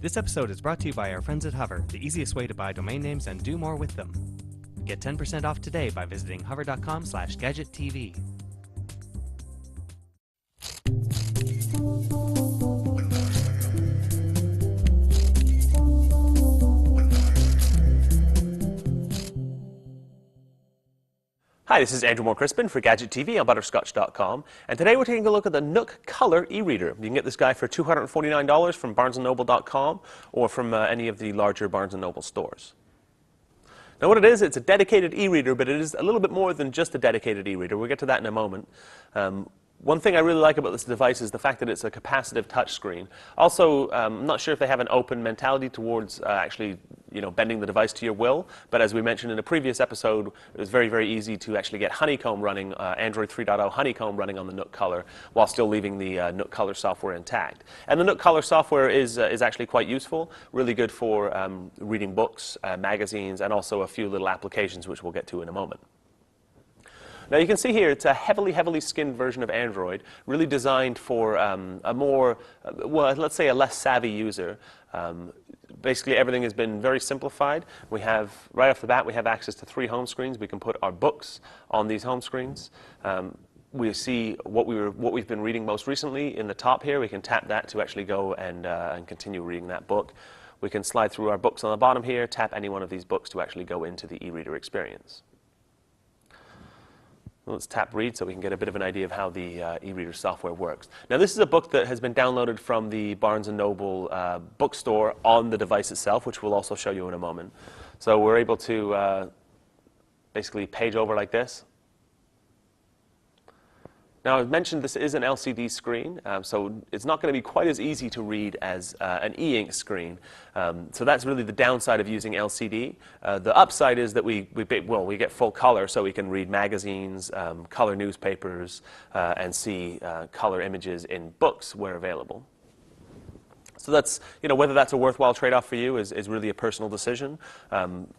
This episode is brought to you by our friends at Hover, the easiest way to buy domain names and do more with them. Get 10% off today by visiting hover.com/gadgettv. Hi, this is Andrew Moore-Crispin for Gadget TV on Butterscotch.com, and today we're taking a look at the NOOK Color e-reader. You can get this guy for $249 from BarnesandNoble.com or from any of the larger Barnes & Noble stores. Now what it is, it's a dedicated e-reader, but it is a little bit more than just a dedicated e-reader. We'll get to that in a moment. One thing I really like about this device is the fact that it's a capacitive touchscreen. Also, I'm not sure if they have an open mentality towards actually, bending the device to your will. But as we mentioned in a previous episode, it was very, very easy to actually get Honeycomb running, Android 3.0 Honeycomb running on the NOOK Color, while still leaving the NOOK Color software intact. And the NOOK Color software is actually quite useful, really good for reading books, magazines, and also a few little applications, which we'll get to in a moment. Now you can see here it's a heavily skinned version of Android, really designed for a more, well, let's say a less savvy user. Basically everything has been very simplified. We have, right off the bat, we have access to 3 home screens. We can put our books on these home screens. We see what we've been reading most recently in the top here. We can tap that to actually go and continue reading that book. We can slide through our books on the bottom here, tap any one of these books to actually go into the e-reader experience. Let's tap read so we can get a bit of an idea of how the e-reader software works. Now this is a book that has been downloaded from the Barnes & Noble bookstore on the device itself, which we'll also show you in a moment. So we're able to basically page over like this. Now I've mentioned this is an LCD screen, so it's not going to be quite as easy to read as an e-ink screen. So that's really the downside of using LCD. The upside is that we get full color, so we can read magazines, color newspapers, and see color images in books where available. So that's, whether that's a worthwhile trade-off for you is really a personal decision.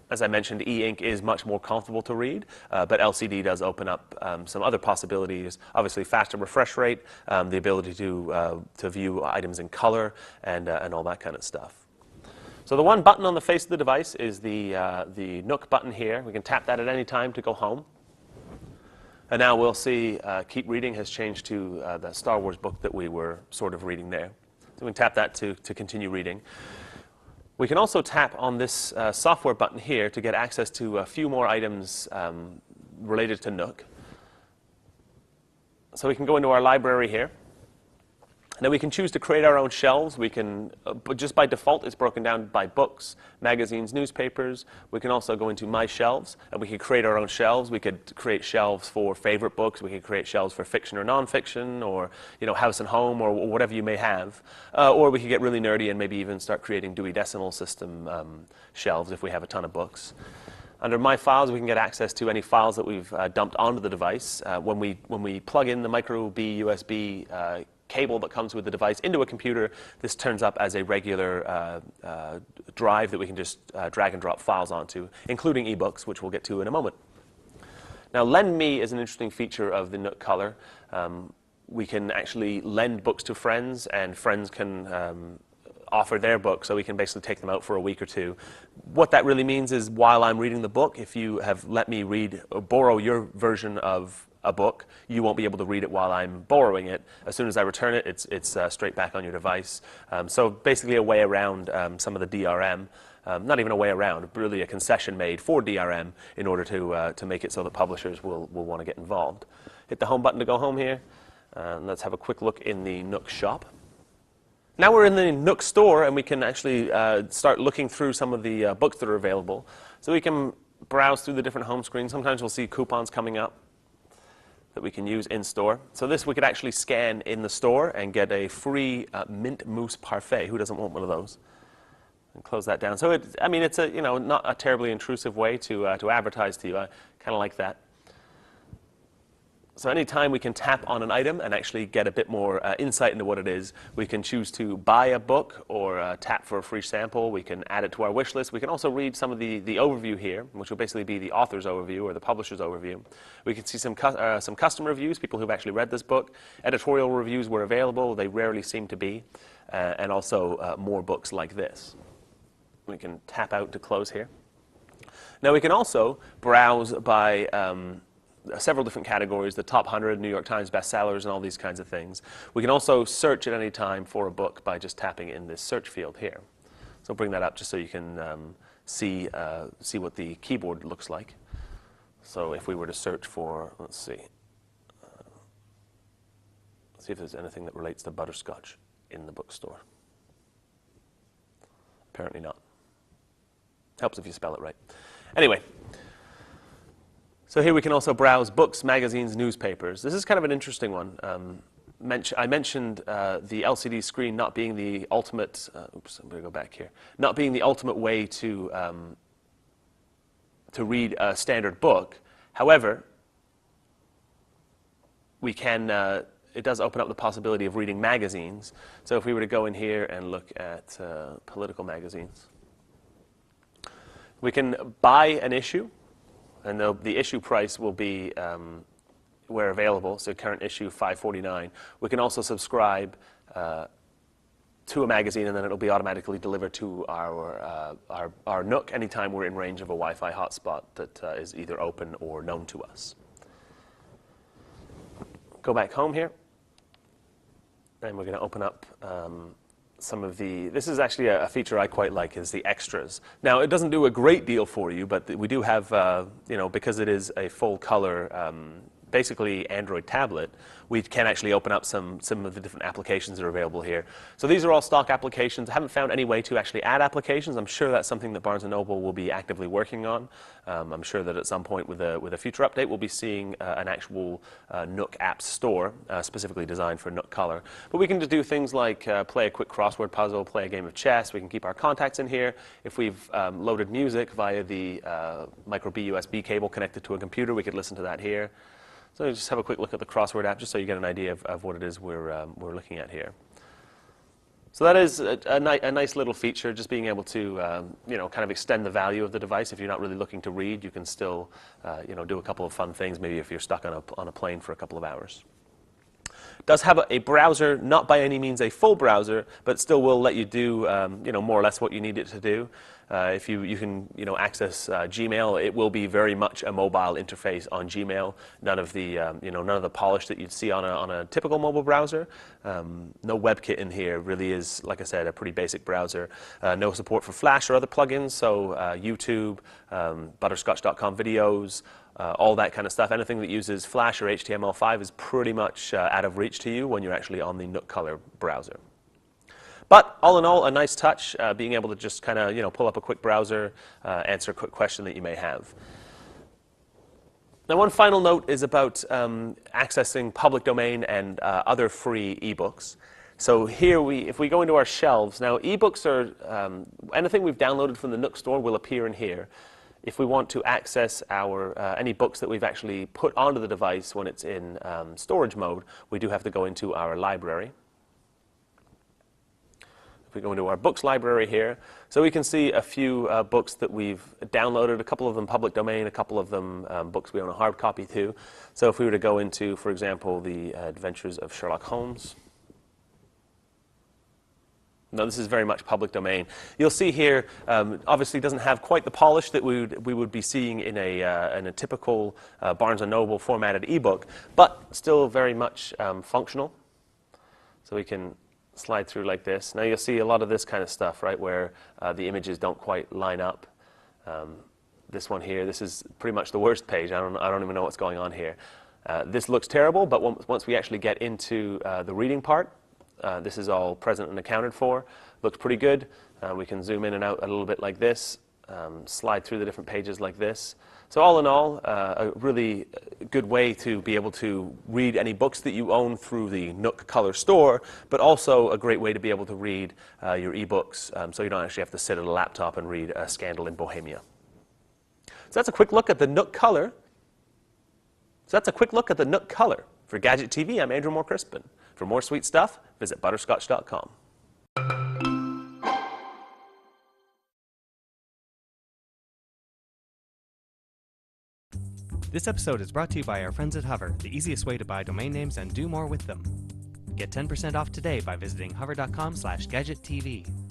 As I mentioned, e-ink is much more comfortable to read, but LCD does open up some other possibilities. Obviously, faster refresh rate, the ability to view items in color, and all that kind of stuff. So the one button on the face of the device is the NOOK button here. We can tap that at any time to go home. And now we'll see Keep Reading has changed to the Star Wars book that we were sort of reading there. So we can tap that to continue reading. We can also tap on this software button here to get access to a few more items related to NOOK. So we can go into our library here. Now we can choose to create our own shelves. We can, but just by default, it's broken down by books, magazines, newspapers. We can also go into My Shelves, and we can create our own shelves. We could create shelves for favorite books. We could create shelves for fiction or nonfiction, or House and Home, or whatever you may have. Or we could get really nerdy and maybe even start creating Dewey Decimal System shelves if we have a ton of books. Under My Files, we can get access to any files that we've dumped onto the device. When we plug in the micro B USB cable that comes with the device into a computer, this turns up as a regular drive that we can just drag and drop files onto, including ebooks, which we'll get to in a moment. Now, LendMe is an interesting feature of the NOOK Color. We can actually lend books to friends, and friends can offer their book, so we can basically take them out for a week or two. What that really means is while I'm reading the book, if you have let me read or borrow your version of a book, you won't be able to read it while I'm borrowing it. As soon as I return it, it's straight back on your device. So basically a way around some of the DRM. Not even a way around, really a concession made for DRM in order to make it so that publishers will want to get involved. Hit the home button to go home here. Let's have a quick look in the NOOK shop. Now we're in the NOOK store, and we can actually start looking through some of the books that are available. So we can browse through the different home screens. Sometimes we'll see coupons coming up that we can use in store. So this we could actually scan in the store and get a free mint mousse parfait. Who doesn't want one of those? And close that down. So it's a not a terribly intrusive way to advertise to you. I kind of like that. So anytime we can tap on an item and actually get a bit more insight into what it is, we can choose to buy a book or tap for a free sample. We can add it to our wish list. We can also read some of the overview here, which will basically be the author's overview or the publisher's overview. We can see some customer reviews, people who've actually read this book. Editorial reviews were available. They rarely seem to be. And also more books like this. We can tap out to close here. Now we can also browse by several different categories, the top 100 New York Times bestsellers and all these kinds of things. We can also search at any time for a book by just tapping in this search field here. So I'll bring that up just so you can see what the keyboard looks like. So if we were to search for, let's see if there's anything that relates to butterscotch in the bookstore. Apparently not. Helps if you spell it right. Anyway. So here we can also browse books, magazines, newspapers. This is kind of an interesting one. I mentioned the LCD screen not being the ultimate. Oops, I'm going to go back here. Not being the ultimate way to read a standard book. However, we can. It does open up the possibility of reading magazines. So if we were to go in here and look at political magazines, we can buy an issue. And the issue price will be where available, so current issue $5.49. We can also subscribe to a magazine, and then it'll be automatically delivered to our Nook anytime we're in range of a Wi-Fi hotspot that is either open or known to us. Go back home here, and we're going to open up some of the, this is actually a feature I quite like, is the extras. Now, it doesn't do a great deal for you, but we do have, because it is a full color, basically Android tablet, we can actually open up some of the different applications that are available here. So these are all stock applications. I haven't found any way to actually add applications. I'm sure that's something that Barnes & Noble will be actively working on. I'm sure that at some point with a future update, we'll be seeing an actual Nook app store specifically designed for Nook Color. But we can just do things like play a quick crossword puzzle, play a game of chess. We can keep our contacts in here. If we've loaded music via the micro USB cable connected to a computer, we could listen to that here. So just have a quick look at the crossword app just so you get an idea of what it is we're looking at here. So that is a nice little feature, just being able to kind of extend the value of the device. If you're not really looking to read, you can still do a couple of fun things, maybe if you're stuck on a plane for a couple of hours. It does have a browser, not by any means a full browser, but still will let you do more or less what you need it to do. If you can access Gmail, it will be very much a mobile interface on Gmail. None of the polish that you'd see on a typical mobile browser. No WebKit in here. Really is, like I said, a pretty basic browser. No support for Flash or other plugins. So YouTube, butterscotch.com videos, all that kind of stuff. Anything that uses Flash or HTML5 is pretty much out of reach to you when you're actually on the NOOK Color browser. But all in all, a nice touch, being able to just kind of pull up a quick browser, answer a quick question that you may have. Now, one final note is about accessing public domain and other free ebooks. So here, if we go into our shelves, now ebooks are anything we've downloaded from the Nook store will appear in here. If we want to access any books that we've actually put onto the device when it's in storage mode, we do have to go into our library. If we go into our books library here, so we can see a few books that we've downloaded, a couple of them public domain, a couple of them books we own a hard copy too. So if we were to go into, for example, the Adventures of Sherlock Holmes. No, this is very much public domain. You'll see here, obviously doesn't have quite the polish that we would be seeing in a typical Barnes & Noble formatted ebook, but still very much functional. So we can slide through like this. Now you'll see a lot of this kind of stuff, right, where the images don't quite line up. This one here, this is pretty much the worst page. I don't even know what's going on here. This looks terrible, but once we actually get into the reading part, this is all present and accounted for. Looks pretty good. We can zoom in and out a little bit like this, slide through the different pages like this. So all in all, a really good way to be able to read any books that you own through the NOOK Color store, but also a great way to be able to read your ebooks so you don't actually have to sit at a laptop and read Scandal in Bohemia. So that's a quick look at the NOOK Color. So that's a quick look at the NOOK Color. For Gadget TV, I'm Andrew Moore Crispin. For more sweet stuff, visit butterscotch.com. This episode is brought to you by our friends at Hover, the easiest way to buy domain names and do more with them. Get 10% off today by visiting hover.com/gadgettv.